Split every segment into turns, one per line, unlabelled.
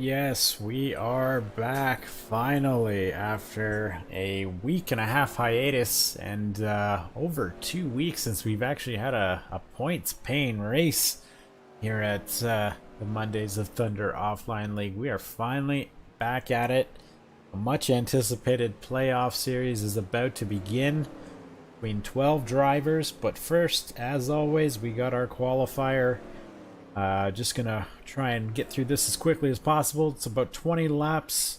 Yes, we are back finally after a week and a half hiatus and over 2 weeks since we've actually had a points paying race here at the Mondays of Thunder Offline League. We are finally back at it. A much anticipated playoff series is about to begin between 12 drivers, but first, as always, we got our qualifier. Just gonna try and get through this as quickly as possible. It's about 20 laps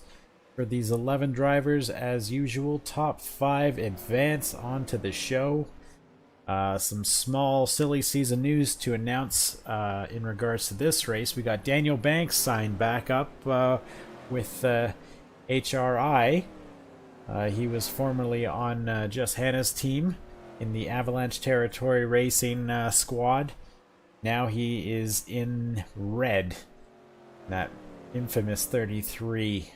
for these 11 drivers as usual. Top 5 advance onto the show. Some small silly season news to announce in regards to this race. We got Daniel Banks signed back up with HRI. He was formerly on Just Hannah's team in the Avalanche Territory Racing squad. Now he is in red, that infamous 33,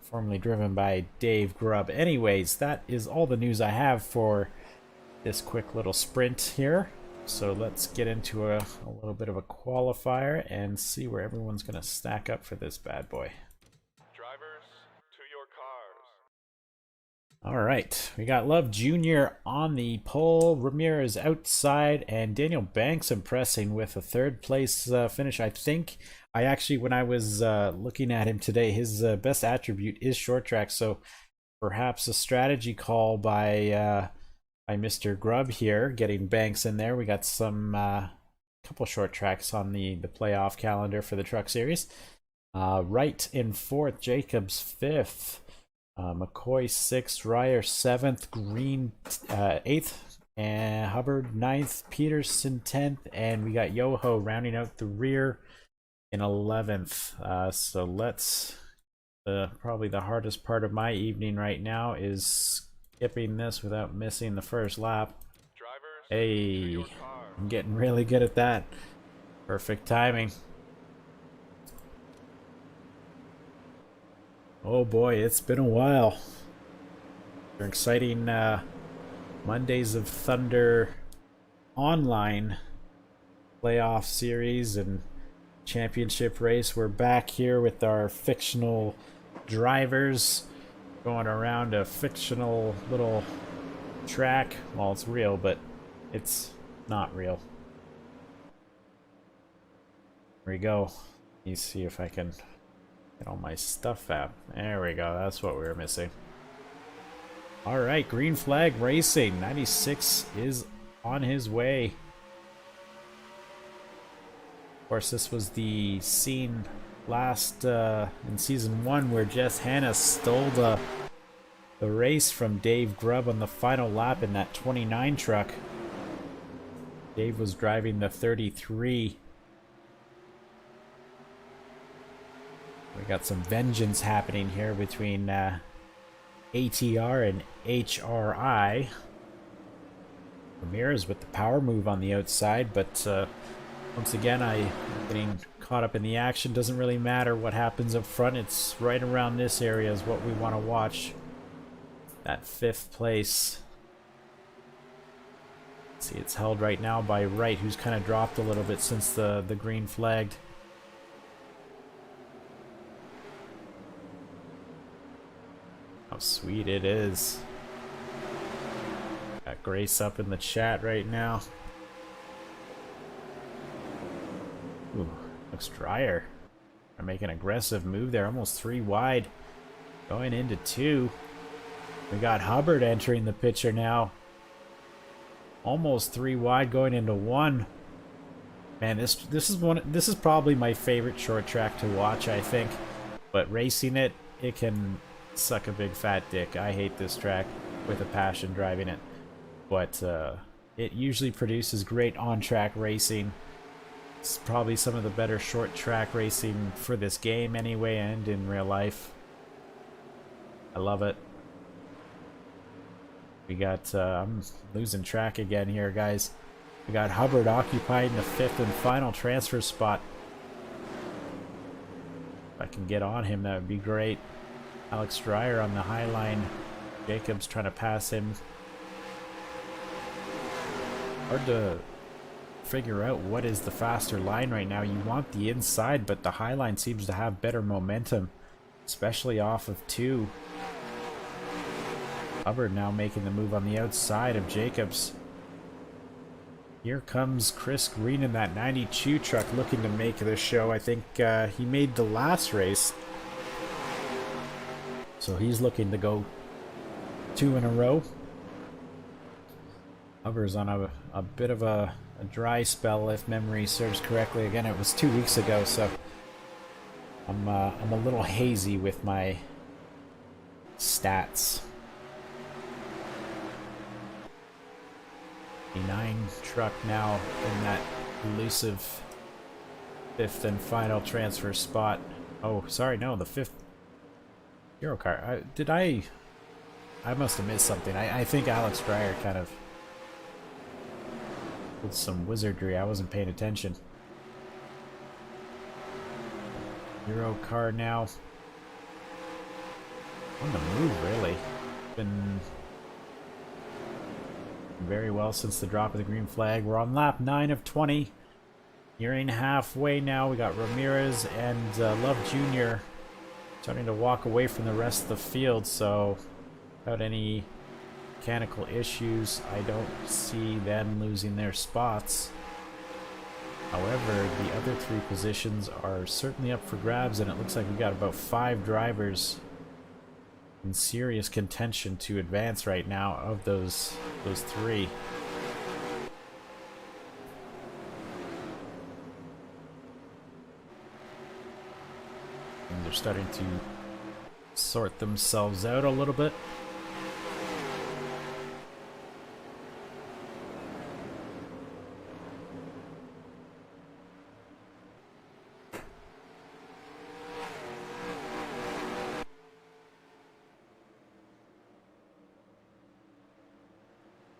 formerly driven by Dave Grubb. Anyways, that is all the news I have for this quick little sprint here. So let's get into a little bit of a qualifier and see where everyone's going to stack up for this bad boy.
Drivers, to your cars.
All right, we got Love Jr. on the pole, Ramirez outside, and Daniel Banks impressing with a third place finish. I think when I was looking at him today, his best attribute is short track, so perhaps a strategy call by Mr. Grubb here, getting Banks in there. We got some couple short tracks on the playoff calendar for the Truck Series. Wright in 4th, Jacobs 5th. McCoy 6th, Ryer 7th, Green 8th, and Hubbard 9th, Peterson 10th, and we got Yoho rounding out the rear in 11th. So let's, probably the hardest part of my evening right now is skipping this without missing the first lap.
Drivers,
Hey, I'm getting really good at that. Perfect timing. Oh boy, it's been a while. An exciting Mondays of Thunder online playoff series and championship race. We're back here with our fictional drivers going around a fictional little track. Well, it's real, but it's not real. Here we go. Let me see if I can get all my stuff out. There we go. That's what we were missing. All right, green flag racing. 96 is on his way. Of course, this was the scene last in season 1 where Jess Hannah stole the race from Dave Grubb on the final lap in that 29 truck. Dave was driving the 33. We got some vengeance happening here between ATR and HRI. Ramirez with the power move on the outside, but once again, I'm getting caught up in the action. Doesn't really matter what happens up front. It's right around this area is what we want to watch. That 5th place. See, it's held right now by Wright, who's kind of dropped a little bit since the green flagged. How sweet it is. Got Grace up in the chat right now. Ooh, looks drier. I make an aggressive move there, almost 3 wide. Going into 2. We got Hubbard entering the picture now. Almost 3 wide going into 1. Man, this is probably my favorite short track to watch, I think. But racing it can suck a big fat dick. I hate this track with a passion driving it, but it usually produces great on-track racing. It's probably some of the better short track racing for this game anyway, and in real life. I love it. We got I'm losing track again here, guys. We got Hubbard occupying the 5th and final transfer spot. If I can get on him, that would be great. Alex Dreyer on the high line. Jacobs trying to pass him. Hard to figure out what is the faster line right now. You want the inside, but the high line seems to have better momentum, especially off of 2. Hubbard now making the move on the outside of Jacobs. Here comes Chris Green in that 92 truck looking to make the show. I think he made the last race. So he's looking to go 2 in a row. Hubbard's on a bit of a dry spell, if memory serves correctly. Again, it was 2 weeks ago, so I'm a little hazy with my stats. The 9 truck now in that elusive 5th and final transfer spot. Oh, sorry, no, the 5th Hero car. I must have missed something. I think Alex Dreyer kind of did some wizardry. I wasn't paying attention. Hero car now. On the move, really. Been very well since the drop of the green flag. We're on lap 9 of 20. Nearing halfway now. We got Ramirez and Love Jr. starting to walk away from the rest of the field, so without any mechanical issues, I don't see them losing their spots. However, the other 3 positions are certainly up for grabs, and it looks like we got about 5 drivers in serious contention to advance right now of those 3. And they're starting to sort themselves out a little bit.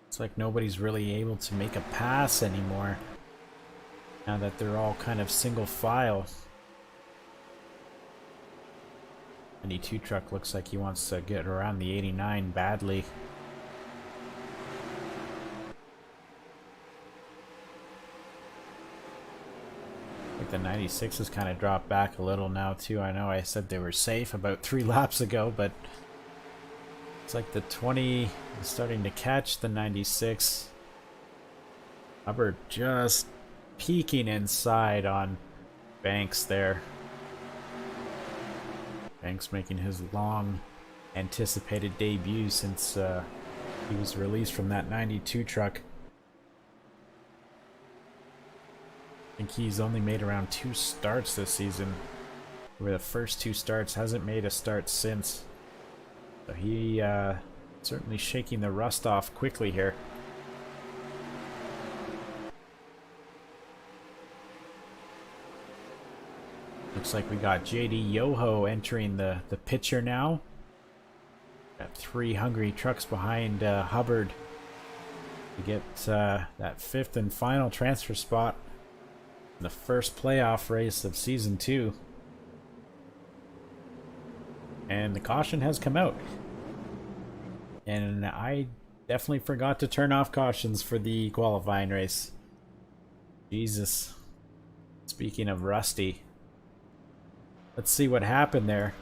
It's like nobody's really able to make a pass anymore now that they're all kind of single file. 92 truck looks like he wants to get around the 89 badly. I think the 96 has kind of dropped back a little now too. I know I said they were safe about 3 laps ago, but it's like the 20 is starting to catch the 96. Hubbard just peeking inside on Banks there. Banks making his long anticipated debut since he was released from that 92 truck. I think he's only made around 2 starts this season. Over the first 2 starts, hasn't made a start since. So he certainly shaking the rust off quickly here. Looks like we got JD Yoho entering the picture now. Got 3 hungry trucks behind Hubbard to get that 5th and final transfer spot in the first playoff race of Season 2. And the caution has come out. And I definitely forgot to turn off cautions for the qualifying race. Jesus. Speaking of rusty. Let's see what happened there.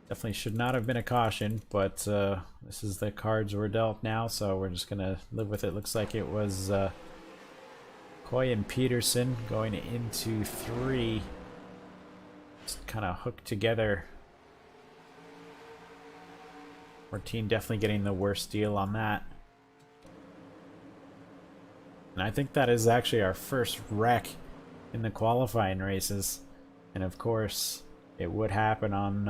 Definitely should not have been a caution, but this is the cards we're dealt now, so we're just going to live with it. Looks like it was Coy and Peterson going into 3. Just kind of hooked together. 14 definitely getting the worst deal on that. And I think that is actually our first wreck in the qualifying races. And of course, it would happen on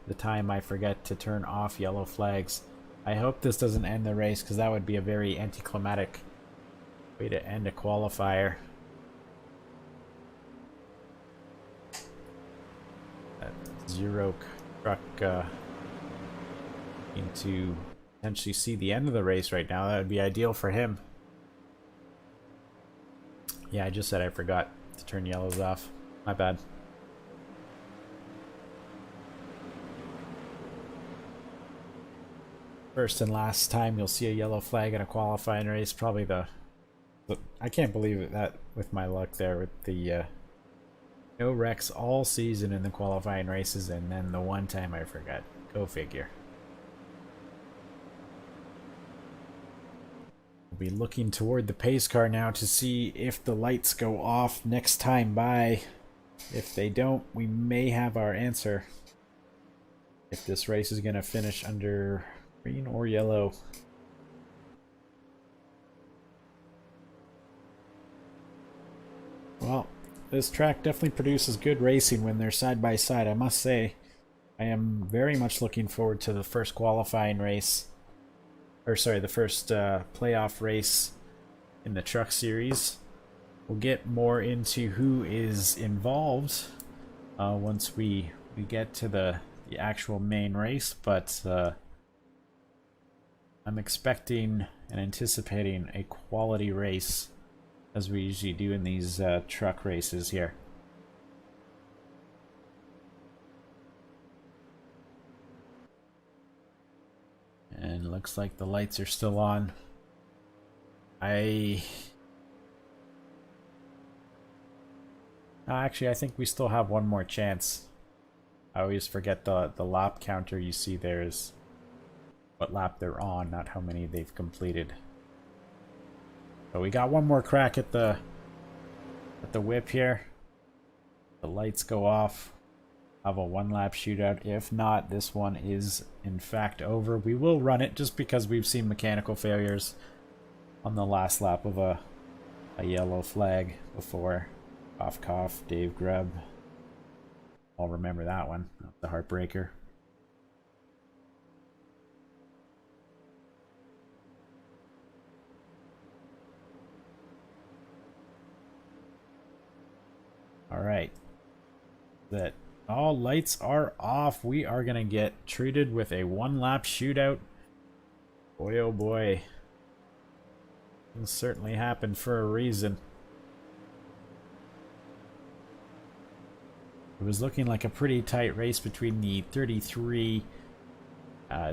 the time I forget to turn off yellow flags. I hope this doesn't end the race, because that would be a very anticlimactic way to end a qualifier. That 0 truck to potentially see the end of the race right now. That would be ideal for him. Yeah, I just said I forgot to turn yellows off. My bad. First and last time you'll see a yellow flag in a qualifying race. Probably the But I can't believe it, that with my luck there with the no wrecks all season in the qualifying races, and then the one time I forgot. Go figure. We'll be looking toward the pace car now to see if the lights go off next time by. If they don't, we may have our answer. If this race is going to finish under green or yellow. Well, this track definitely produces good racing when they're side by side, I must say. I am very much looking forward to the first qualifying race. Or sorry, the first playoff race in the truck series. We'll get more into who is involved once we get to the actual main race, but I'm expecting and anticipating a quality race, as we usually do in these truck races here. And looks like the lights are still on. Actually, I think we still have one more chance. I always forget the lap counter you see there is what lap they're on, not how many they've completed. So we got one more crack at the whip here. The lights go off. Have a one-lap shootout. If not, this one is in fact over. We will run it just because we've seen mechanical failures on the last lap of a yellow flag before. Cough, cough, Dave Grubb. I'll remember that one. The heartbreaker. All right. That all lights are off. We are going to get treated with a one-lap shootout. Boy, oh boy. This certainly happened for a reason. It was looking like a pretty tight race between the 33,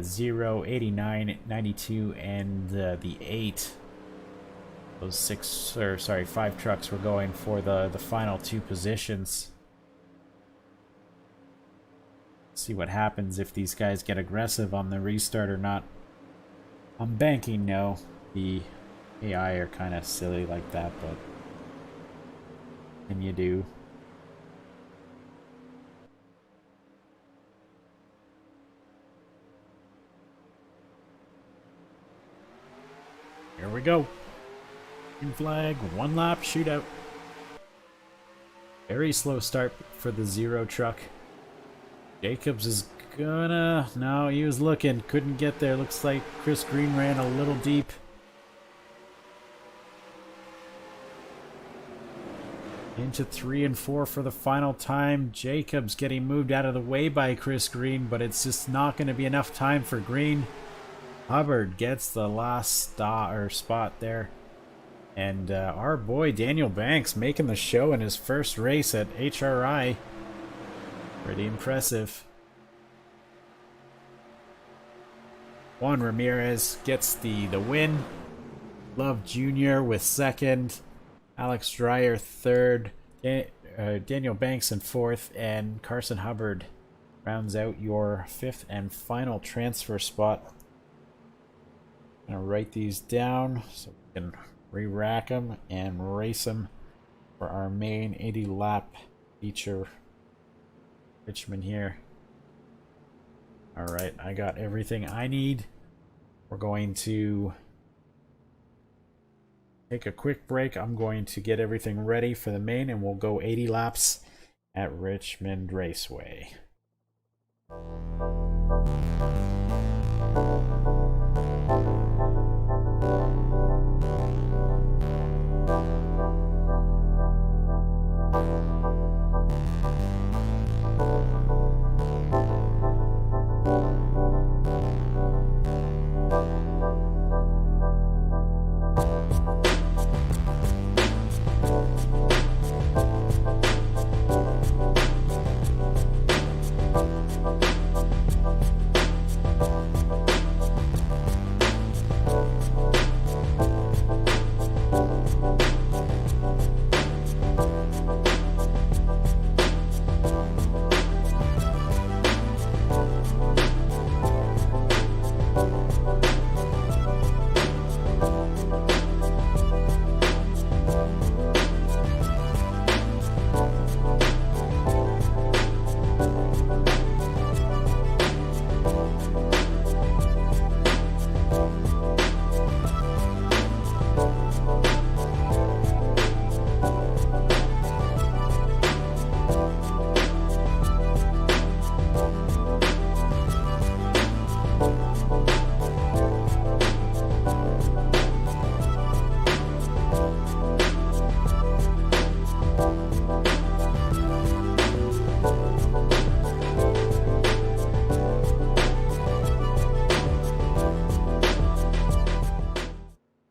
0, 89, 92, and the 8. Those 5 trucks were going for the final 2 positions. See what happens if these guys get aggressive on the restart or not. I'm banking no. The AI are kind of silly like that, but can you do? Here we go. Green flag, one lap shootout. Very slow start for the 0 truck. Jacobs is gonna... No, he was looking. Couldn't get there. Looks like Chris Green ran a little deep. Into 3 and 4 for the final time. Jacobs getting moved out of the way by Chris Green, but it's just not going to be enough time for Green. Hubbard gets the last spot there. And our boy Daniel Banks making the show in his first race at HRI. Pretty impressive. Juan Ramirez gets the win. Love Jr. with second. Alex Dreyer third. Daniel Banks in fourth. And Carson Hubbard rounds out your 5th and final transfer spot. I'm going to write these down so we can re-rack them and race them for our main 80 lap feature. Richmond here. Alright, I got everything I need. We're going to take a quick break. I'm going to get everything ready for the main, and we'll go 80 laps at Richmond Raceway.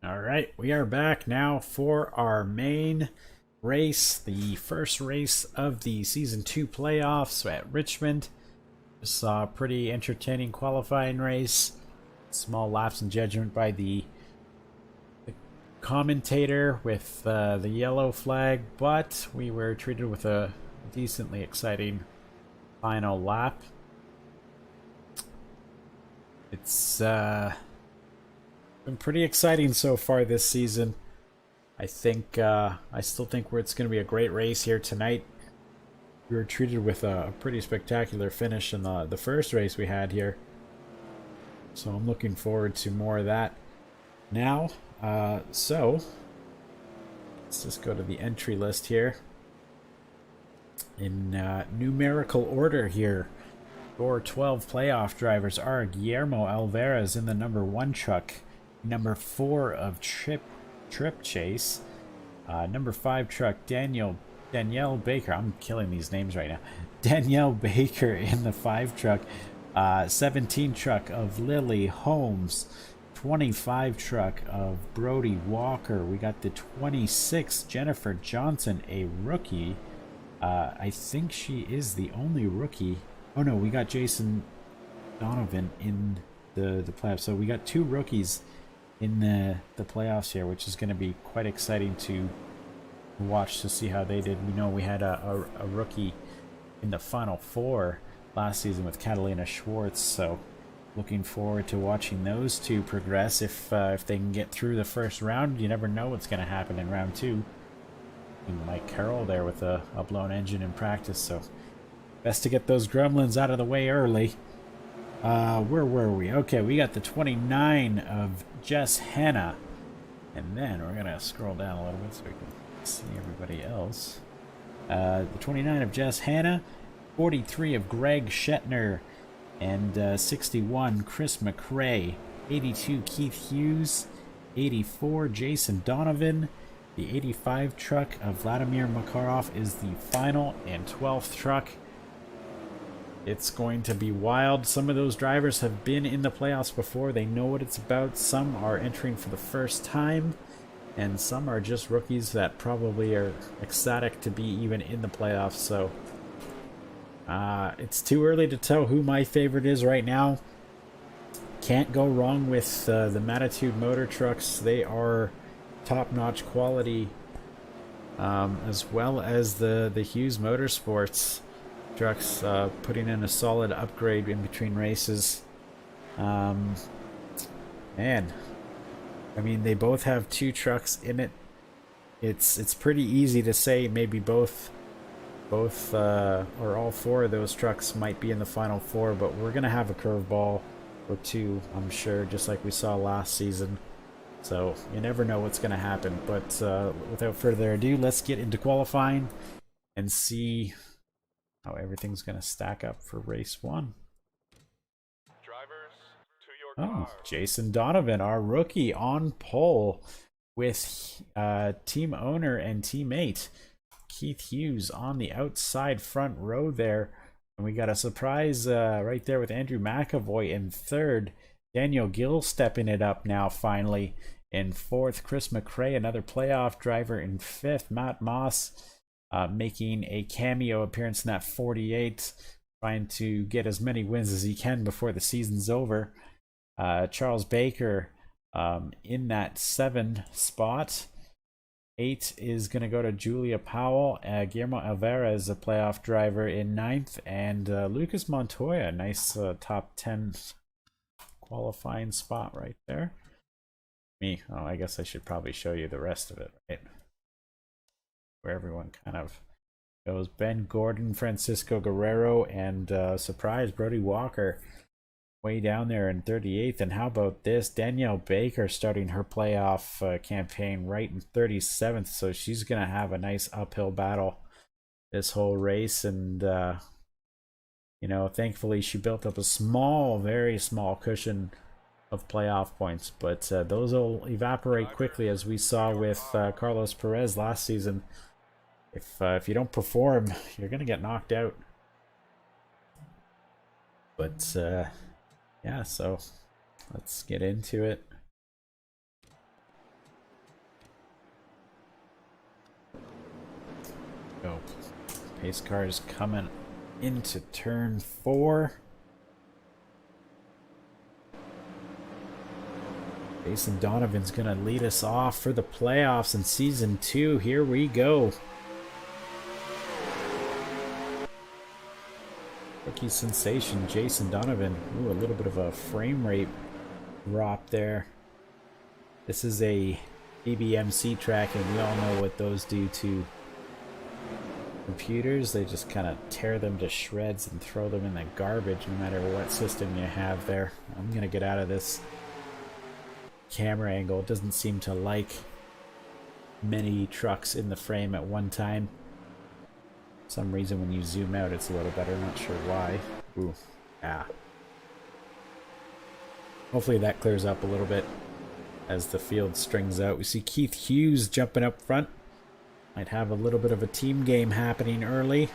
Alright, we are back now for our main race, the first race of the Season 2 playoffs at Richmond. Just saw a pretty entertaining qualifying race. Small lapse in judgment by the commentator with the yellow flag, but we were treated with a decently exciting final lap. It's been pretty exciting so far this season. I still think it's going to be a great race here tonight. We were treated with a pretty spectacular finish in the first race we had here. So I'm looking forward to more of that now. So let's just go to the entry list here. In numerical order here, your 12 playoff drivers are Guillermo Alvarez in the number 1 truck, number 4 of Trip Chase, number 5 truck Danielle Baker. I'm killing these names right now. Danielle Baker in the 5 truck, 17 truck of Lily Holmes, 25 truck of Brody Walker. We got the 26 Jennifer Johnson, a rookie. I think she is the only rookie. Oh no, we got Jason Donovan in the playoffs. So we got 2 rookies in the playoffs here, which is going to be quite exciting to watch to see how they did. We know we had a rookie in the Final Four last season with Catalina Schwartz, so looking forward to watching those 2 progress. If they can get through the first round, you never know what's going to happen in round 2. And Mike Carroll there with a blown engine in practice, so best to get those gremlins out of the way early. Where were we? Okay, we got the 29 of Jess Hanna. And then we're going to scroll down a little bit so we can see everybody else. The 29 of Jess Hanna, 43 of Greg Shetner, and 61 Chris McRae, 82 Keith Hughes, 84 Jason Donovan. The 85 truck of Vladimir Makarov is the final and 12th truck. It's going to be wild. Some of those drivers have been in the playoffs before. They know what it's about. Some are entering for the first time, and some are just rookies that probably are ecstatic to be even in the playoffs. So it's too early to tell who my favorite is right now. Can't go wrong with the Mattitude motor trucks. They are top-notch quality, as well as the Hughes Motorsports trucks, putting in a solid upgrade in between races. Man, I mean, they both have 2 trucks in it. It's pretty easy to say maybe both or all 4 of those trucks might be in the Final Four, but we're gonna have a curveball or 2, I'm sure, just like we saw last season. So you never know what's gonna happen. But without further ado, let's get into qualifying and see how everything's going to stack up for race 1.
Drivers, to your
Oh,
cars.
Jason Donovan, our rookie, on pole with team owner and teammate Keith Hughes on the outside front row there. And we got a surprise right there with Andrew McAvoy in 3rd. Daniel Gill stepping it up now finally in 4th. Chris McRae, another playoff driver, in 5th. Matt Moss making a cameo appearance in that 48, trying to get as many wins as he can before the season's over. Charles Baker in that 7 spot. 8 is going to go to Julia Powell. Guillermo Alvarez, a playoff driver, in 9th. And Lucas Montoya, nice top 10 qualifying spot right there. me. Oh, I guess I should probably show you the rest of it, right? Where everyone kind of goes. Ben Gordon, Francisco Guerrero, and surprise, Brody Walker way down there in 38th. And how about this? Danielle Baker starting her playoff campaign right in 37th. So she's going to have a nice uphill battle this whole race. And, you know, thankfully she built up a small, very small cushion of playoff points. But those will evaporate quickly, as we saw with Carlos Perez last season. If you don't perform, you're going to get knocked out. But, yeah, so let's get into it. Go. Pace car is coming into turn 4. Jason Donovan's going to lead us off for the playoffs in Season 2. Here we go. Rookie sensation Jason Donovan. Ooh, a little bit of a frame rate drop there. This is a BBMC track, and we all know what those do to computers. They just kind of tear them to shreds and throw them in the garbage no matter what system you have there. I'm going to get out of this camera angle. It doesn't seem to like many trucks in the frame at one time. For some reason when you zoom out it's a little better, not sure why. Ooh, yeah. Hopefully that clears up a little bit as the field strings out. We see Keith Hughes jumping up front. Might have a little bit of a team game happening early.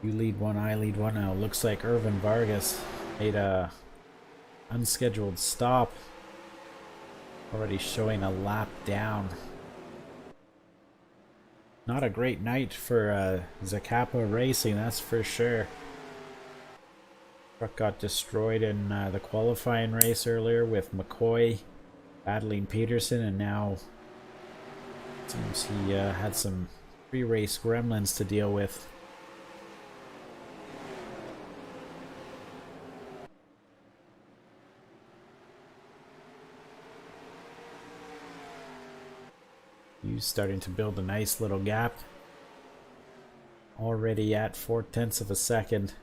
You lead one, I lead one now. Looks like Irvin Vargas made a unscheduled stop. Already showing a lap down. Not a great night for Zacapa Racing, that's for sure. Truck got destroyed in the qualifying race earlier with McCoy battling Peterson, and now it seems he had some pre-race gremlins to deal with. He's starting to build a nice little gap. Already at 0.4 of a second.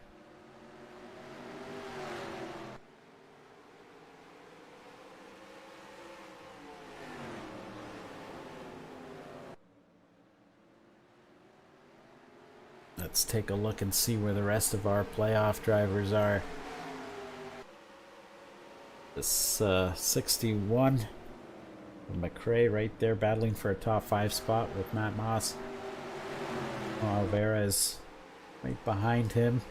Let's take a look and see where the rest of our playoff drivers are. This 61. McRae right there battling for a top 5 spot with Matt Moss. Alvera is right behind him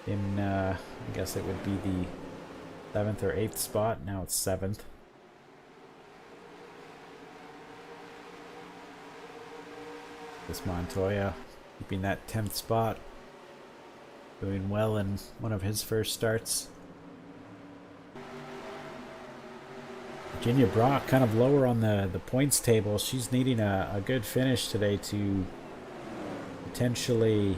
in, I guess it would be the 7th or 8th spot. Now it's 7th. This Montoya keeping that 10th spot. Doing well in one of his first starts. Virginia Brock kind of lower on the points table. She's needing a good finish today to potentially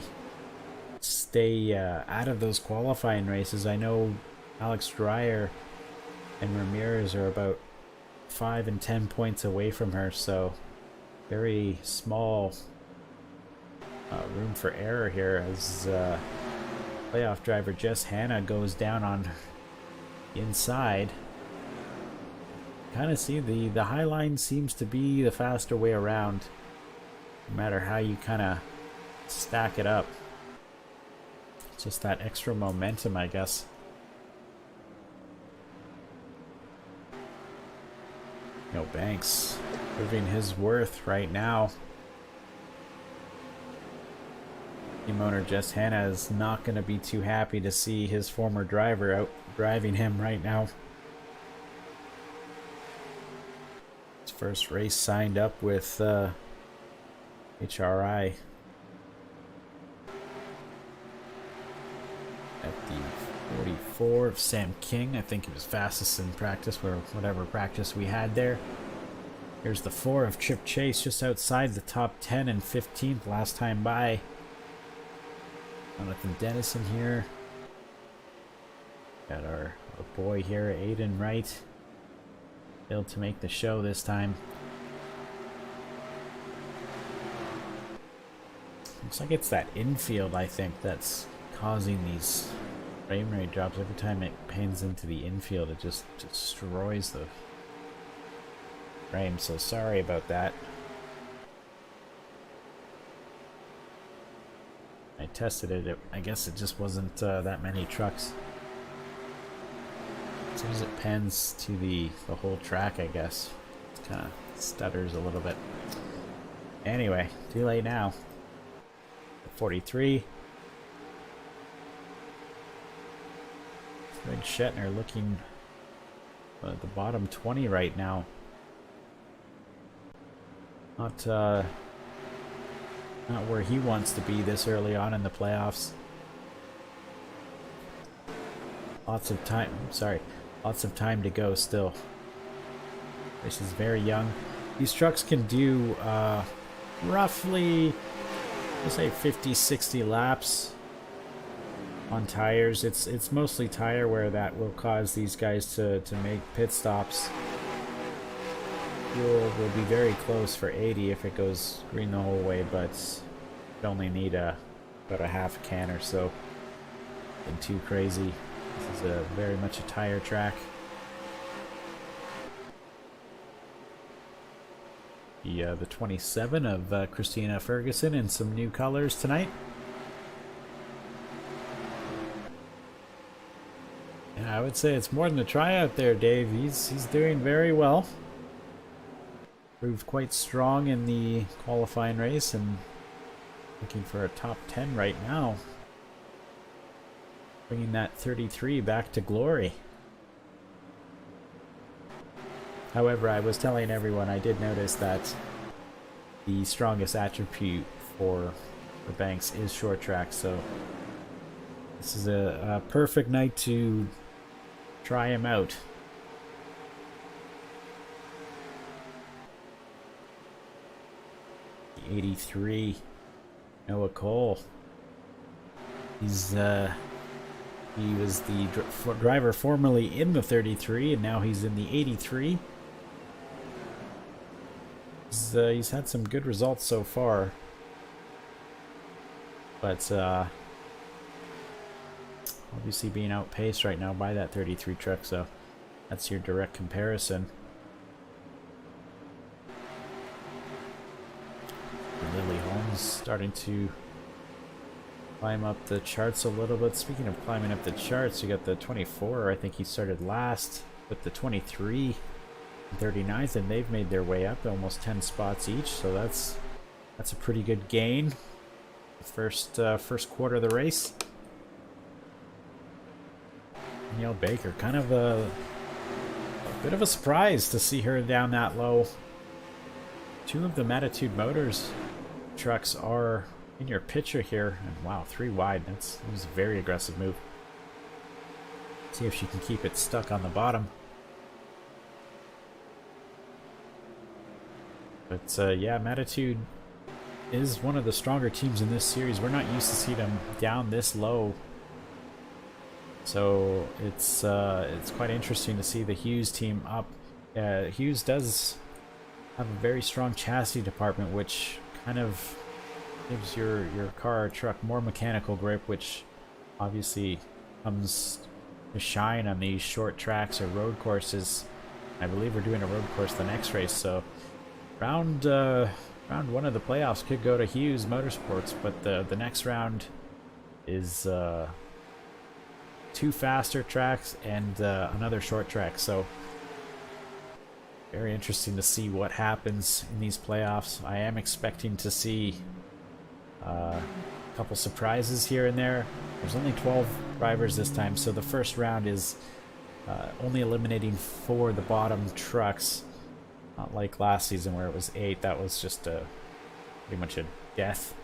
stay out of those qualifying races. I know Alex Dreyer and Ramirez are about 5 and 10 points away from her, so very small room for error here as playoff driver Jess Hanna goes down on the inside. Kind of see the high line seems to be the faster way around, no matter how you kind of stack it up. It's just that extra momentum, I guess. You know, Banks proving his worth right now. Team owner Jess Hanna is not going to be too happy to see his former driver out driving him right now. First race signed up with HRI at the 44 of Sam King. I think he was fastest in practice, or whatever practice we had there. Here's the 4 of Chip Chase, just outside the top 10 and 15th last time by. Jonathan Dennison here. Got our boy here, Aiden Wright. Failed to make the show this time. Looks like it's that infield, I think, that's causing these frame rate drops. Every time it pans into the infield, it just destroys the frame. So sorry about that. I tested it. I guess it just wasn't that many trucks. As soon as it pans to the whole track, I guess it kind of stutters a little bit. Anyway, too late now. 43. Greg Shetner looking at the bottom 20 right now. Not where he wants to be this early on in the playoffs. Lots of time. Sorry, lots of time to go still. This is very young. These trucks can do roughly, let's say 50-60 laps on tires. It's mostly tire wear that will cause these guys to make pit stops. Fuel will be very close for 80 if it goes green the whole way, but you only need about a half can or so. Nothing too crazy. This is very much a tire track. The 27 of Christina Ferguson in some new colors tonight. Yeah, I would say it's more than a tryout there, Dave. He's doing very well. Proved quite strong in the qualifying race and looking for a top 10 right now. Bringing that 33 back to glory. However, I was telling everyone I did notice that the strongest attribute for Banks is short track, so this is a perfect night to try him out. The 83, Noah Cole. He was the driver formerly in the 33, and now he's in the 83. He's had some good results so far, but obviously being outpaced right now by that 33 truck, so that's your direct comparison. And Lily Holmes starting to climb up the charts a little bit. Speaking of climbing up the charts, you got the 24. I think he started last with the 23 and 39s, and they've made their way up almost 10 spots each, so that's a pretty good gain. The first quarter of the race. Danielle Baker, kind of a bit of a surprise to see her down that low. Two of the Matitude Motors trucks are in your picture here, and wow, 3 wide. That was a very aggressive move. See if she can keep it stuck on the bottom. But yeah, Matitude is one of the stronger teams in this series. We're not used to see them down this low, so it's quite interesting to see the Hughes team up. Hughes does have a very strong chassis department, which kind of gives your car or truck more mechanical grip, which obviously comes to shine on these short tracks or road courses. I believe we're doing a road course the next race, so round 1 of the playoffs could go to Hughes Motorsports, but the next round is 2 faster tracks and another short track, so very interesting to see what happens in these playoffs. I am expecting to see a couple surprises here and there. There's only 12 drivers this time, so the first round is only eliminating 4 of the bottom trucks. Not like last season where it was 8. That was just pretty much a death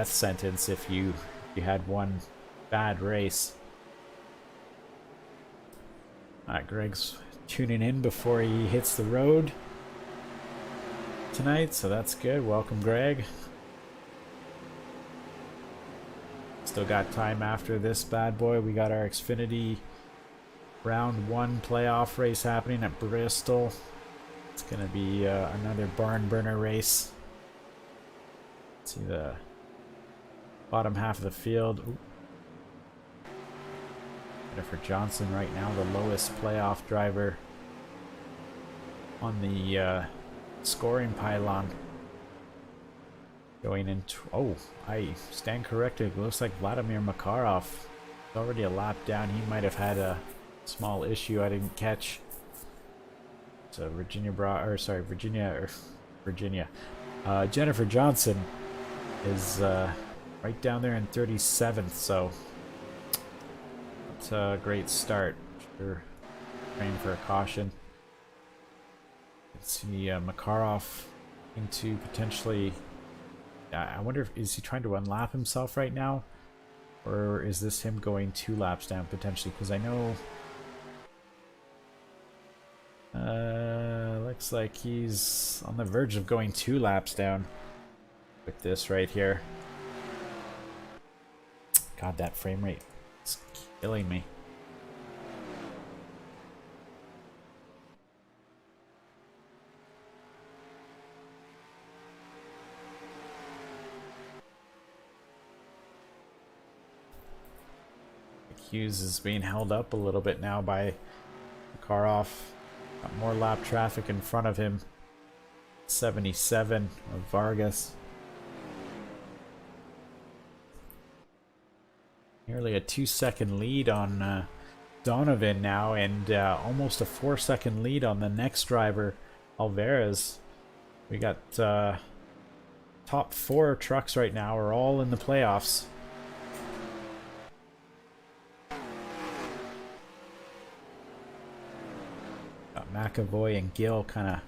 sentence if you had one bad race. Greg's tuning in before he hits the road tonight, so that's good. Welcome, Greg. Still got time after this bad boy. We got our Xfinity round 1 playoff race happening at Bristol. It's going to be another barn burner race. Let's see the bottom half of the field. Ooh. Jennifer Johnson right now, the lowest playoff driver on the scoring pylon. Going into... Oh, I stand corrected. It looks like Vladimir Makarov is already a lap down. He might have had a small issue I didn't catch. So Jennifer Johnson is right down there in 37th, so that's a great start. Sure, praying for a caution. Let's see, Makarov into potentially... I wonder if is he trying to unlap himself right now, or is this him going 2 laps down potentially? Because I know looks like he's on the verge of going 2 laps down with this right here. God, that frame rate is killing me. Hughes is being held up a little bit now by Makarov. Got more lap traffic in front of him. 77 of Vargas. Nearly a 2-second lead on Donovan now, and almost a 4-second lead on the next driver, Alvarez. We got top 4 trucks right now are all in the playoffs. McAvoy and Gill kind of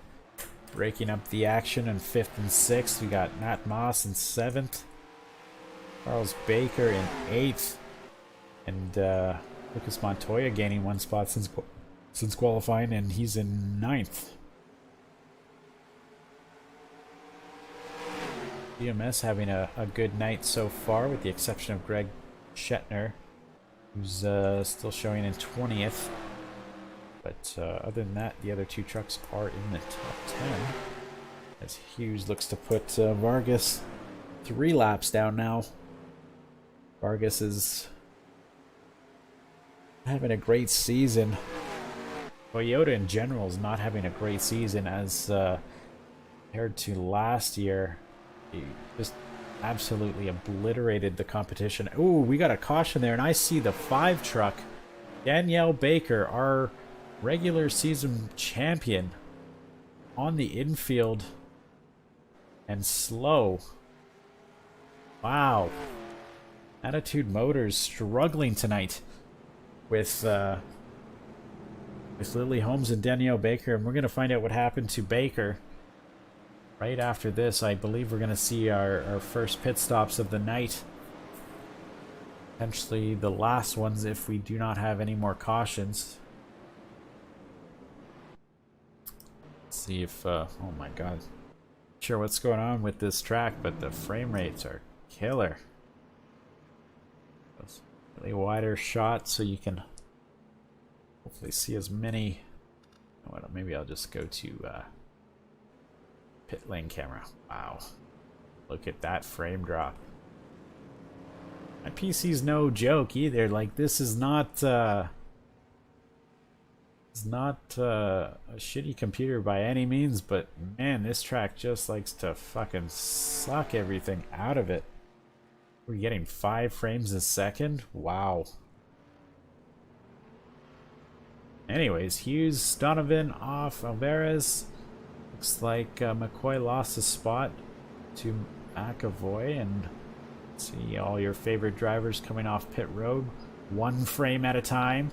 breaking up the action in 5th and 6th. We got Matt Moss in 7th, Charles Baker in 8th, and Lucas Montoya gaining 1 spot since qualifying, and he's in 9th. CWS having a good night so far, with the exception of Greg Shetner, who's still showing in 20th. But other than that, the other 2 trucks are in the top 10. As Hughes looks to put Vargas 3 laps down now. Vargas is having a great season. Toyota in general is not having a great season as compared to last year. He just absolutely obliterated the competition. Ooh, we got a caution there, and I see the 5 truck. Danielle Baker, our regular season champion, on the infield and slow. Wow. Attitude Motors struggling tonight with Lily Holmes and Danielle Baker, and we're going to find out what happened to Baker right after this. I believe we're going to see our first pit stops of the night. Potentially the last ones if we do not have any more cautions. See if oh my god, not sure what's going on with this track, but the frame rates are killer. Really wider shot so you can hopefully see as many. Well, maybe I'll just go to pit lane camera. Wow, look at that frame drop. My PC's no joke either. Like, this is not it's not a shitty computer by any means, but man, this track just likes to fucking suck everything out of it. We're getting 5 frames a second? Wow. Anyways, Hughes, Donovan off Alvarez. Looks like McCoy lost a spot to McAvoy, and see all your favorite drivers coming off pit road 1 frame at a time.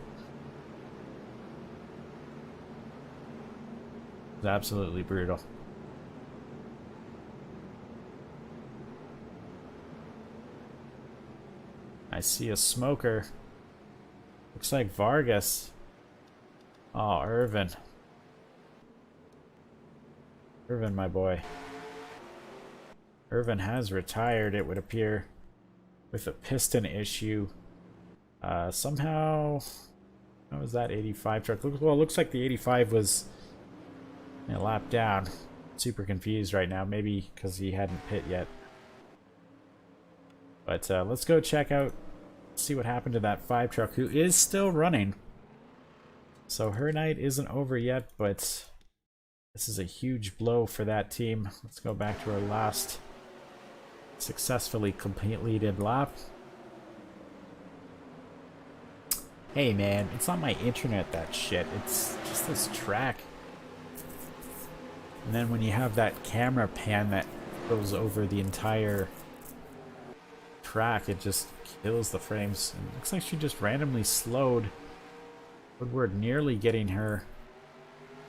It's absolutely brutal. I see a smoker. Looks like Vargas. Oh, Irvin. Irvin, my boy. Irvin has retired, it would appear. with a piston issue. Somehow, how was that 85 truck? Well, it looks like the 85 was a lap down. Super confused right now, maybe because he hadn't pit yet. But let's go check out, see what happened to that 5 truck, who is still running. So her night isn't over yet, but this is a huge blow for that team. Let's go back to our last successfully completed lap. Hey man, it's not my internet that shit. It's just this track. And then when you have that camera pan that goes over the entire track, it just kills the frames. And it looks like she just randomly slowed. Woodward nearly getting her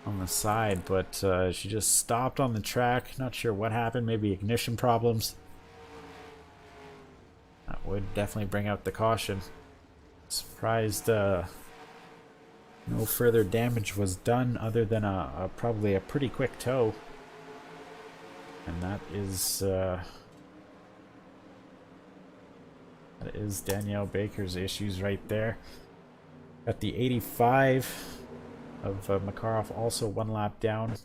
on the side, but she just stopped on the track. Not sure what happened. Maybe ignition problems. That would definitely bring out the caution. Surprised no further damage was done other than probably a pretty quick tow. And that is Danielle Baker's issues right there. Got the 85 of Makarov, also 1 lap down.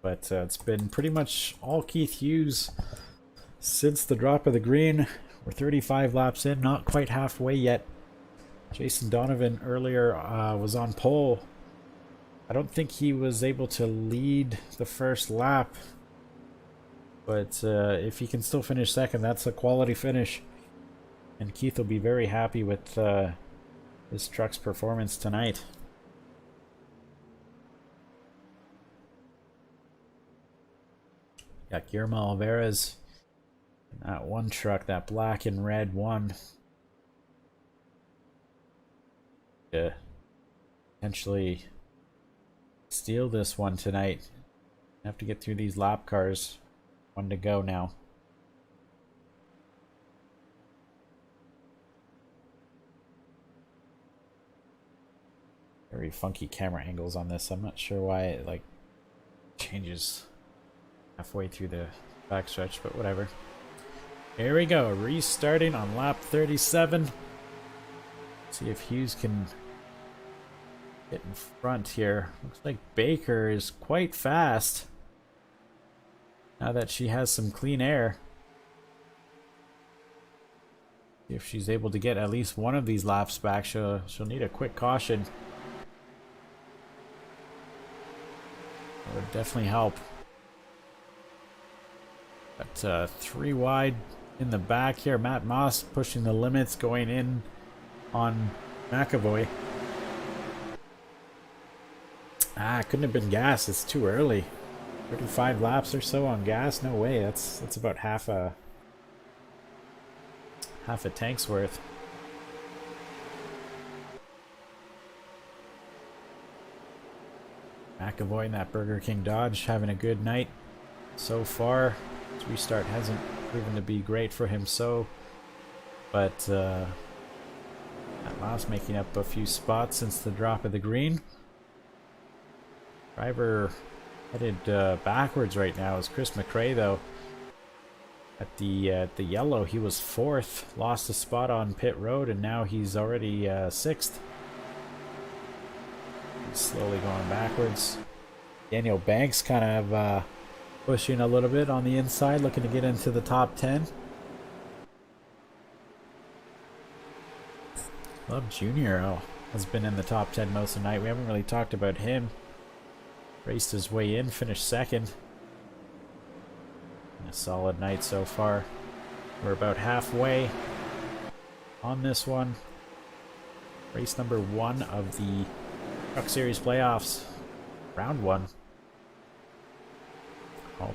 But it's been pretty much all Keith Hughes since the drop of the green. We're 35 laps in, not quite halfway yet. Jason Donovan earlier was on pole. I don't think he was able to lead the first lap. But if he can still finish second, that's a quality finish. And Keith will be very happy with his truck's performance tonight. Got Guillermo Alvarez. That one truck, that black and red one. To potentially steal this one tonight. Have to get through these lap cars. 1 to go now. Very funky camera angles on this. I'm not sure why it like changes halfway through the backstretch, but whatever. Here we go, restarting on lap 37. See if Hughes can get in front here. Looks like Baker is quite fast now that she has some clean air. If she's able to get at least one of these laps back, she'll need a quick caution. That would definitely help. Got 3 wide in the back here. Matt Moss pushing the limits, going in on McAvoy. Couldn't have been gas. It's too early. 35 laps or so on gas. No way. That's about half a tank's worth. McAvoy in that Burger King Dodge having a good night so far. His restart hasn't proven to be great for him, but that last making up a few spots since the drop of the green. Driver headed backwards right now is Chris McRae, though. At the yellow, he was 4th, lost a spot on pit road, and now he's already 6th. He's slowly going backwards. Daniel Banks kind of pushing a little bit on the inside, looking to get into the top 10. Love Jr. Has been in the top 10 most of the night. We haven't really talked about him. Raced his way in, finished 2nd. A solid night so far. We're about halfway on this one. Race number 1 of the Truck Series playoffs. Round 1. All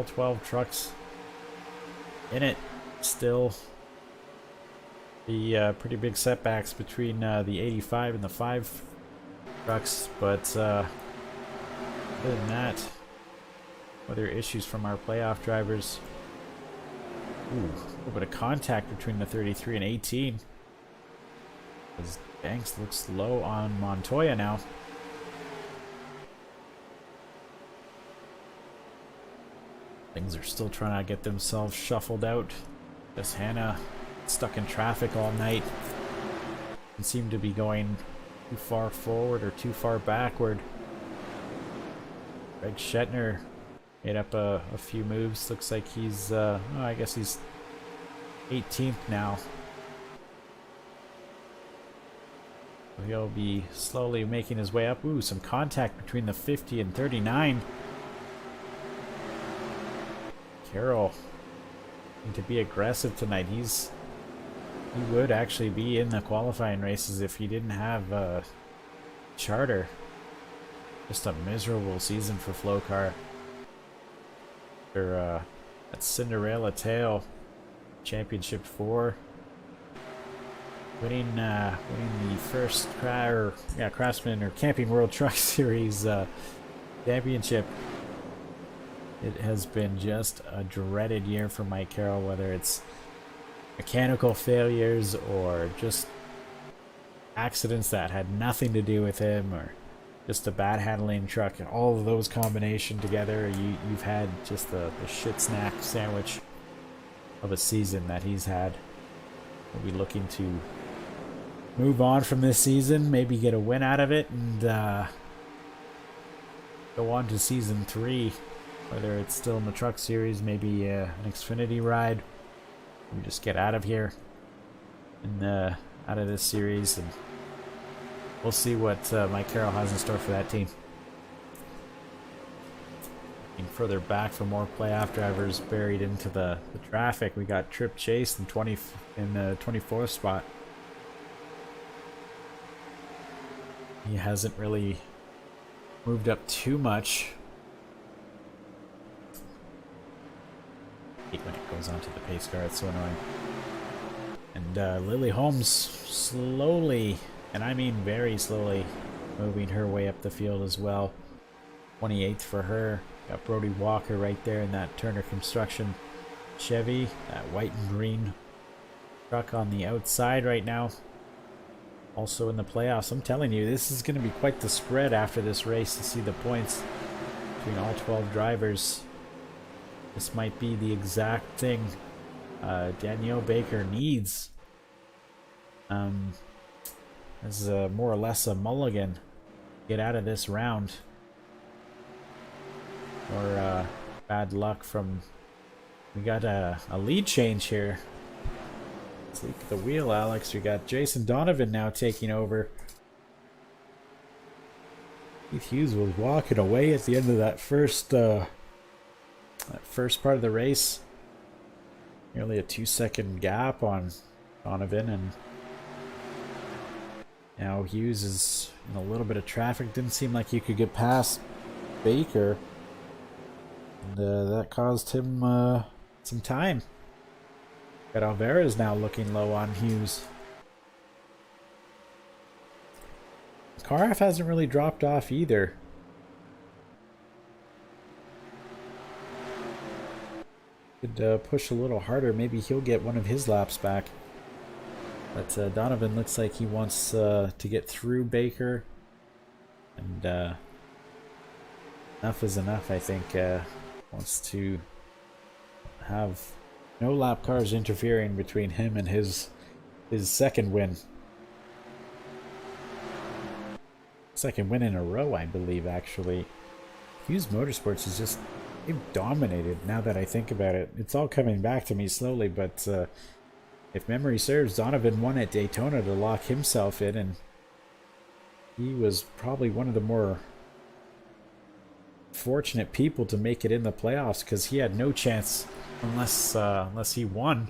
12 trucks in it. Still the pretty big setbacks between the 85 and the 5 trucks, but other than that, other issues from our playoff drivers. Ooh, a little bit of contact between the 33 and 18. As Banks looks low on Montoya now. Things are still trying to get themselves shuffled out. This Hannah stuck in traffic all night and seemed to be going too far forward or too far backward. Greg Shetner made up a few moves. Looks like he's, I guess he's 18th now. He'll be slowly making his way up. Ooh, some contact between the 50 and 39. Carroll need to be aggressive tonight. He would actually be in the qualifying races if he didn't have a charter. Just a miserable season for Flowcar. After that Cinderella tale, Championship 4, winning the first Craftsman or Camping World Truck Series championship. It has been just a dreaded year for Mike Carroll, whether it's mechanical failures or just accidents that had nothing to do with him, or just a bad handling truck, and all of those combination together, you've had just the shit snack sandwich of a season that he's had. We'll be looking to move on from this season, maybe get a win out of it, and go on to season 3. Whether it's still in the truck series, maybe an Xfinity ride. We just get out of here and out of this series, and we'll see what Mike Carroll has in store for that team. Looking further back for more playoff drivers buried into the traffic, we got Trip Chase in the 24th spot. He hasn't really moved up too much. When it goes onto the pace car, it's so annoying. And Lily Holmes slowly, and I mean very slowly, moving her way up the field as well. 28th for her. Got Brody Walker right there in that Turner Construction Chevy, that white and green truck on the outside right now. Also in the playoffs. I'm telling you, this is going to be quite the spread after this race to see the points between all 12 drivers. This might be the exact thing Danielle Baker needs as more or less a mulligan. Get out of this round. Or bad luck from... We got a lead change here. Let's look at the wheel, Alex. We got Jason Donovan now taking over. Keith Hughes was walking away at the end of that first part of the race. Nearly a 2-second gap on Donovan, and now Hughes is in a little bit of traffic. Didn't seem like he could get past Baker, and that caused him some time. Got Alvarez now looking low on Hughes. Carf hasn't really dropped off either. Could push a little harder. Maybe he'll get one of his laps back. But Donovan looks like he wants to get through Baker. And enough is enough, I think. Wants to have no lap cars interfering between him and his second win. Second win in a row, I believe, actually. Hughes Motorsports is just... They've dominated, now that I think about it. It's all coming back to me slowly, but if memory serves, Donovan won at Daytona to lock himself in, and he was probably one of the more fortunate people to make it in the playoffs, because he had no chance unless he won.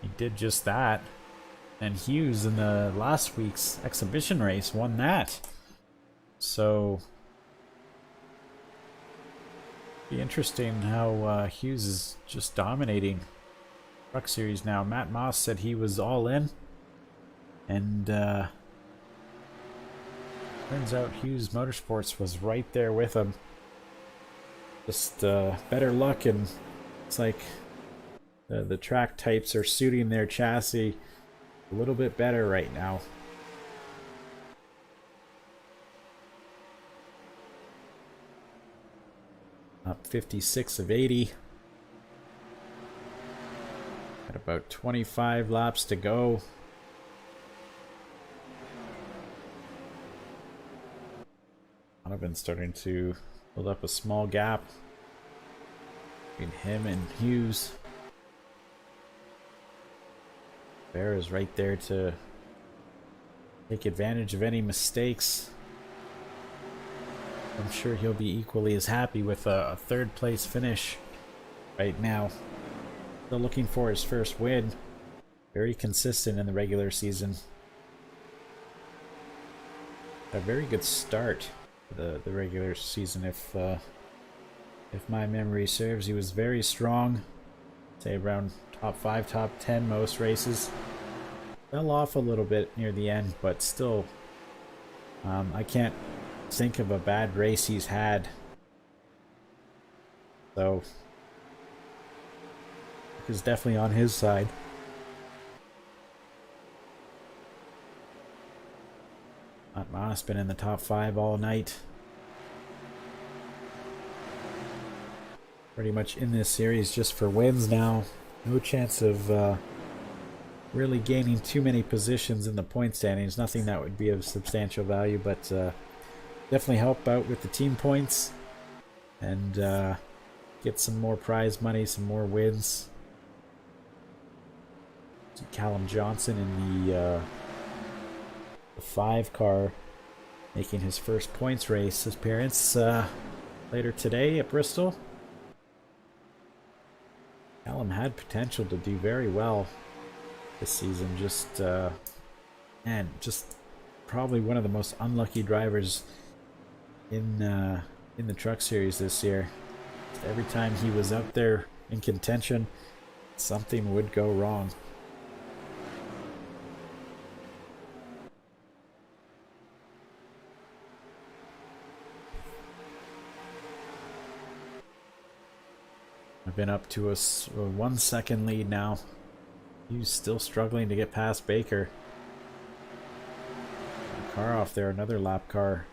He did just that. And Hughes in the last week's exhibition race won that. So... be interesting how Hughes is just dominating Truck Series now. Matt Moss said he was all in, and turns out Hughes Motorsports was right there with him. Just better luck, and it's like the track types are suiting their chassis a little bit better right now. Up 56 of 80. Got about 25 laps to go. Donovan's starting to build up a small gap between him and Hughes. Bear is right there to take advantage of any mistakes. I'm sure he'll be equally as happy with a third place finish right now. Still looking for his first win. Very consistent in the regular season. A very good start to the regular season. If my memory serves, he was very strong. Say around top 5, top 10 most races. Fell off a little bit near the end, but still, I can't think of a bad race he's had. So, is definitely on his side. Atma's been in the top 5 all night. Pretty much in this series just for wins now. No chance of really gaining too many positions in the point standings. Nothing that would be of substantial value, but definitely help out with the team points and get some more prize money, some more wins. Callum Johnson in the 5 car making his first points race appearance later today at Bristol. Callum had potential to do very well this season. Just probably one of the most unlucky drivers in the truck series this year. Every time he was out there in contention, something would go wrong. I've been up to a 1 second lead now. He's still struggling to get past Baker. Car off there, another lap car.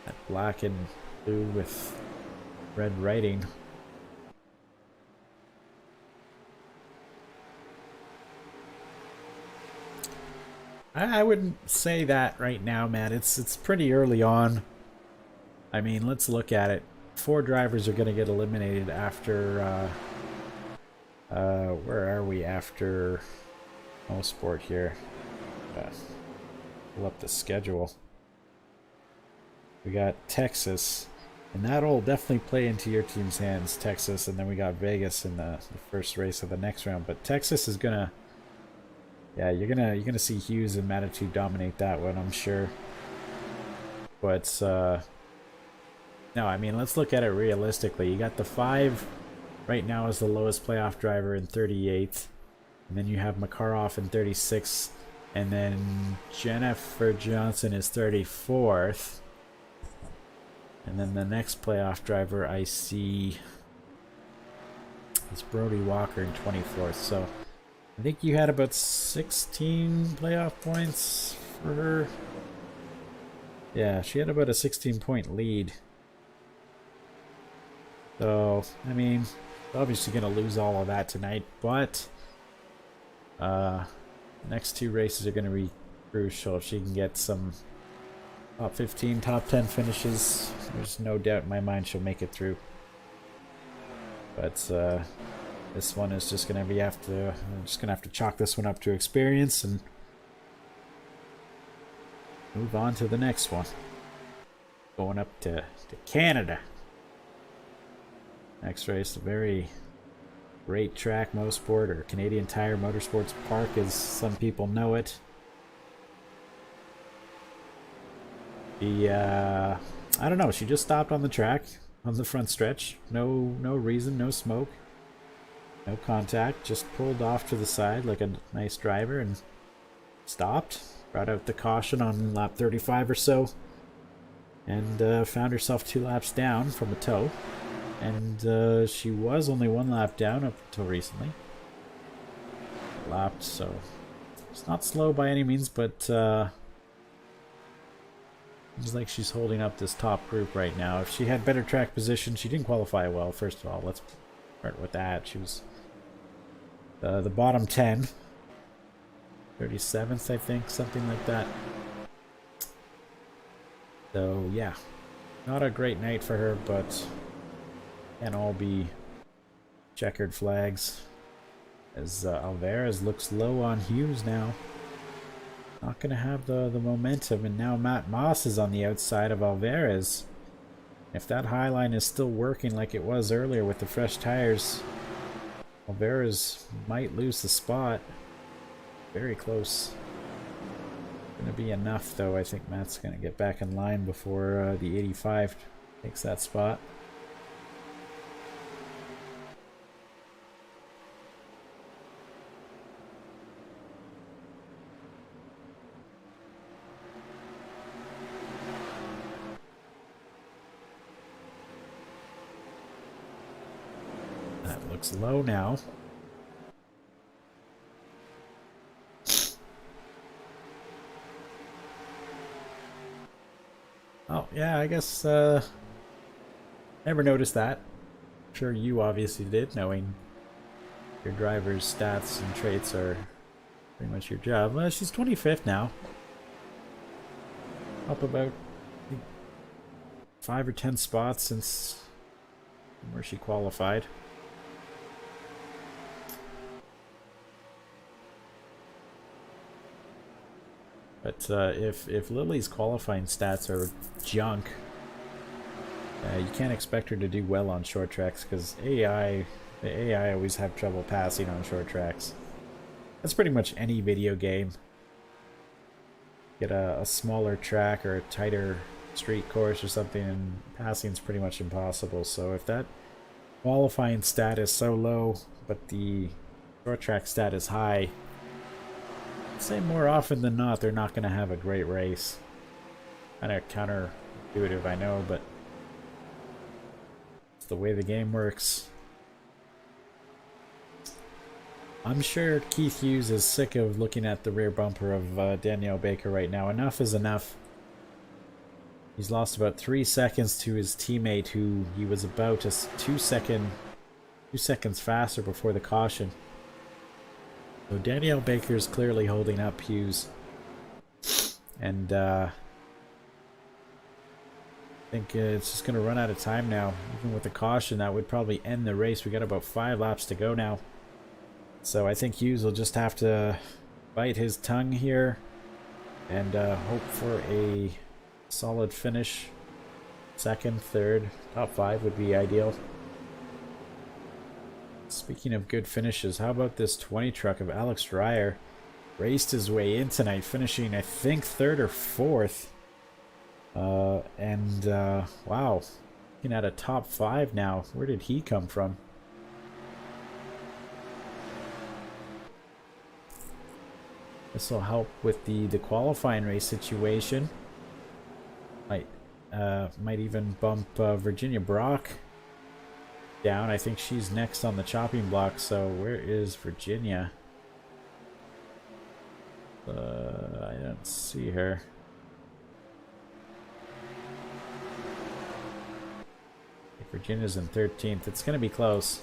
That black and blue with red writing. I wouldn't say that right now, man. It's pretty early on. I mean, let's look at it. 4 drivers are going to get eliminated after where are we after most sport here? Pull up the schedule. We got Texas, and that'll definitely play into your team's hands, Texas, and then we got Vegas in the first race of the next round. But Texas is gonna, yeah, you're gonna see Hughes and Manitou dominate that one, I'm sure. But no, I mean, let's look at it realistically. You got the 5 right now as the lowest playoff driver in 38th. And then you have Makarov in 36th. And then Jennifer Johnson is 34th. And then the next playoff driver I see is Brody Walker in 24th. So I think you had about 16 playoff points for her. Yeah, she had about a 16-point lead. So, I mean, obviously going to lose all of that tonight, but next 2 races are going to be crucial. If she can get some top 15, top 10 finishes, there's no doubt in my mind she'll make it through. But this one is just going to be I'm just going to have to chalk this one up to experience and move on to the next one. Going up to Canada. Next race, a very great track, Mosport, or Canadian Tire Motorsports Park as some people know it. I don't know, she just stopped on the track on the front stretch. No reason, no smoke, no contact, just pulled off to the side like a nice driver and stopped, brought out the caution on lap 35 or so, and found herself 2 laps down from a tow. And she was only 1 lap down up until recently. Lapped, so it's not slow by any means, but Seems like she's holding up this top group right now. If she had better track position, she didn't qualify well, first of all. Let's start with that. She was the bottom 10. 37th, I think, something like that. So, yeah. Not a great night for her, but can all be checkered flags. As Alvarez looks low on Hughes now. Not going to have the momentum, and now Matt Moss is on the outside of Alvarez. If that high line is still working like it was earlier with the fresh tires, Alvarez might lose the spot. Very close. Going to be enough, though. I think Matt's going to get back in line before the 85 takes that spot. That looks low now. Oh, yeah, I guess, never noticed that. I'm sure you obviously did, knowing your driver's stats and traits are pretty much your job. Well, she's 25th now. Up about 5 or 10 spots since where she qualified. But if Lily's qualifying stats are junk, you can't expect her to do well on short tracks because the AI always have trouble passing on short tracks. That's pretty much any video game. Get a smaller track or a tighter street course or something, and passing is pretty much impossible. So if that qualifying stat is so low, but the short track stat is high, I'd say more often than not they're not going to have a great race. Kind of counterintuitive, I know, but it's the way the game works. I'm sure Keith Hughes is sick of looking at the rear bumper of Danielle Baker right now. Enough is enough. He's lost about 3 seconds to his teammate, who he was about 2 seconds faster before the caution. So Danielle Baker is clearly holding up Hughes. And I think it's just going to run out of time now. Even with the caution, that would probably end the race. We got about 5 laps to go now. So I think Hughes will just have to bite his tongue here and hope for a solid finish. Second, third, top 5 would be ideal. Speaking of good finishes, how about this 20 truck of Alex Dreyer? Raced his way in tonight, finishing I think 3rd or 4th. Wow, looking at a top 5 now. Where did he come from? This will help with the qualifying race situation. Might even bump Virginia Brock down. I think she's next on the chopping block. So where is Virginia? I don't see her. Virginia's in 13th. It's going to be close.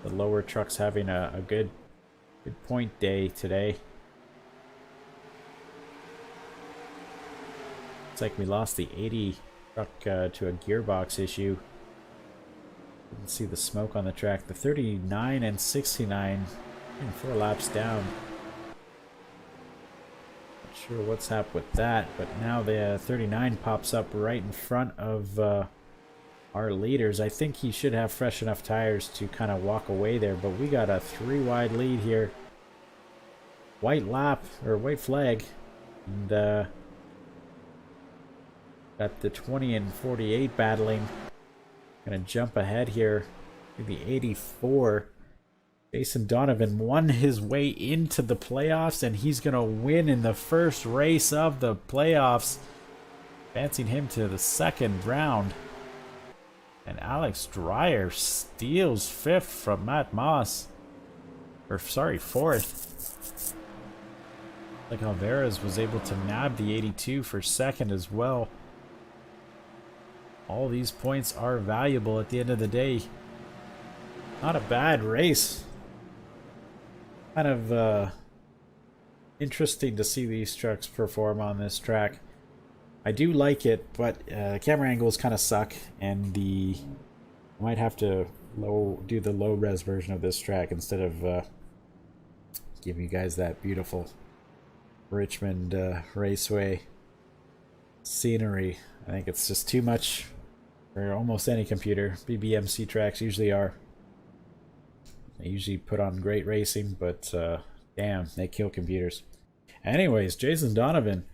The lower truck's having a good point day today. Looks like we lost the 80 truck to a gearbox issue. You can see the smoke on the track. The 39 and 69 and 4 laps down. Not sure what's happened with that, but now the 39 pops up right in front of our leaders. I think he should have fresh enough tires to kind of walk away there, but we got a 3 wide lead here. White lap, or white flag, and got the 20 and 48 battling. Gonna jump ahead here to the 84. Jason Donovan won his way into the playoffs, and he's gonna win in the first race of the playoffs, advancing him to the 2nd round. And Alex Dreyer steals 5th from Matt Moss. Or sorry, 4th. Like Alvarez was able to nab the 82 for second as well. All these points are valuable at the end of the day. Not a bad race. Kind of interesting to see these trucks perform on this track. I do like it, but camera angles kind of suck, and I might have to do the low res version of this track instead of give you guys that beautiful Richmond Raceway scenery. I think it's just too much for almost any computer. BBMC tracks usually are. They usually put on great racing, but damn, they kill computers. Anyways, Jason Donovan,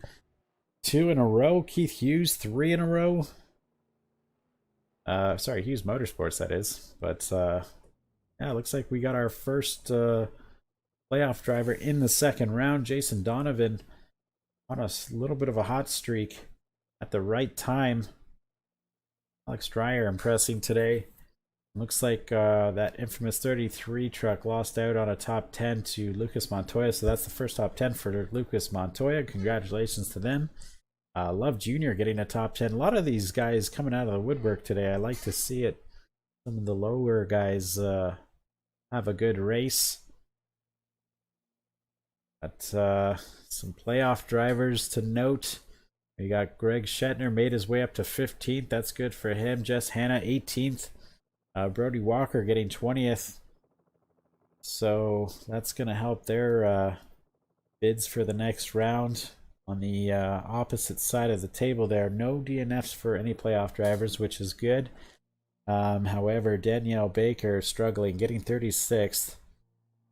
2 in a row. Keith Hughes, 3 in a row. Sorry, Hughes Motorsports, that is. But yeah, it looks like we got our first playoff driver in the second round. Jason Donovan on a little bit of a hot streak at the right time. Alex Dreyer impressing today. Looks like that infamous 33 truck lost out on a top 10 to Lucas Montoya, so that's the first top 10 for Lucas Montoya. Congratulations to them. Love Jr. getting a top 10. A lot of these guys coming out of the woodwork today. I like to see it. Some of the lower guys have a good race. But some playoff drivers to note. We got Greg Shetner made his way up to 15th. That's good for him. Jess Hanna 18th. Brody Walker getting 20th. So that's going to help their bids for the next round. On the opposite side of the table there, no DNFs for any playoff drivers, which is good. However, Danielle Baker struggling, getting 36th.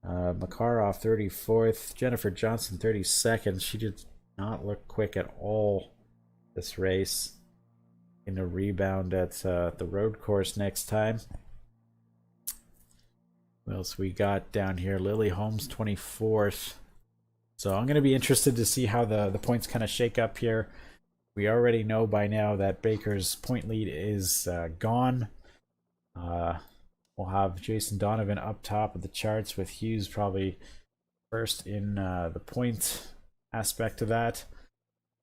Makarov 34th. Jennifer Johnson 32nd. She did not look quick at all this race. In a rebound at the road course next time. What else we got down here? Lily Holmes 24th. So I'm going to be interested to see how the points kind of shake up here. We already know by now that Baker's point lead is gone. We'll have Jason Donovan up top of the charts with Hughes probably first in the point aspect of that.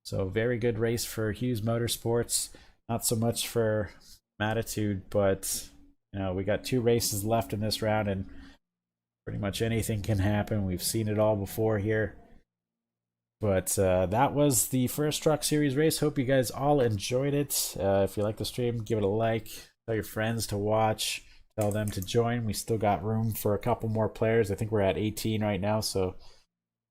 So very good race for Hughes Motorsports. Not so much for Matitude, but you know, we got 2 races left in this round, and pretty much anything can happen. We've seen it all before here. But that was the first Truck Series race. Hope you guys all enjoyed it. If you like the stream, give it a like. Tell your friends to watch. Tell them to join. We still got room for a couple more players. I think we're at 18 right now, so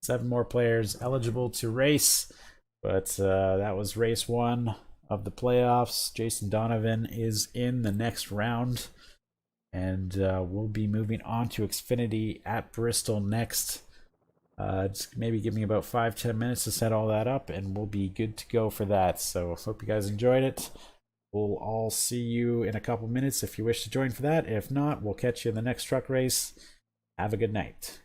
7 more players eligible to race. But that was race 1 of the playoffs. Jason Donovan is in the next round, and we'll be moving on to Xfinity at Bristol next. Just maybe give me about 5-10 minutes to set all that up, and we'll be good to go for that. So hope you guys enjoyed it. We'll all see you in a couple minutes if you wish to join for that. If not, we'll catch you in the next truck race. Have a good night.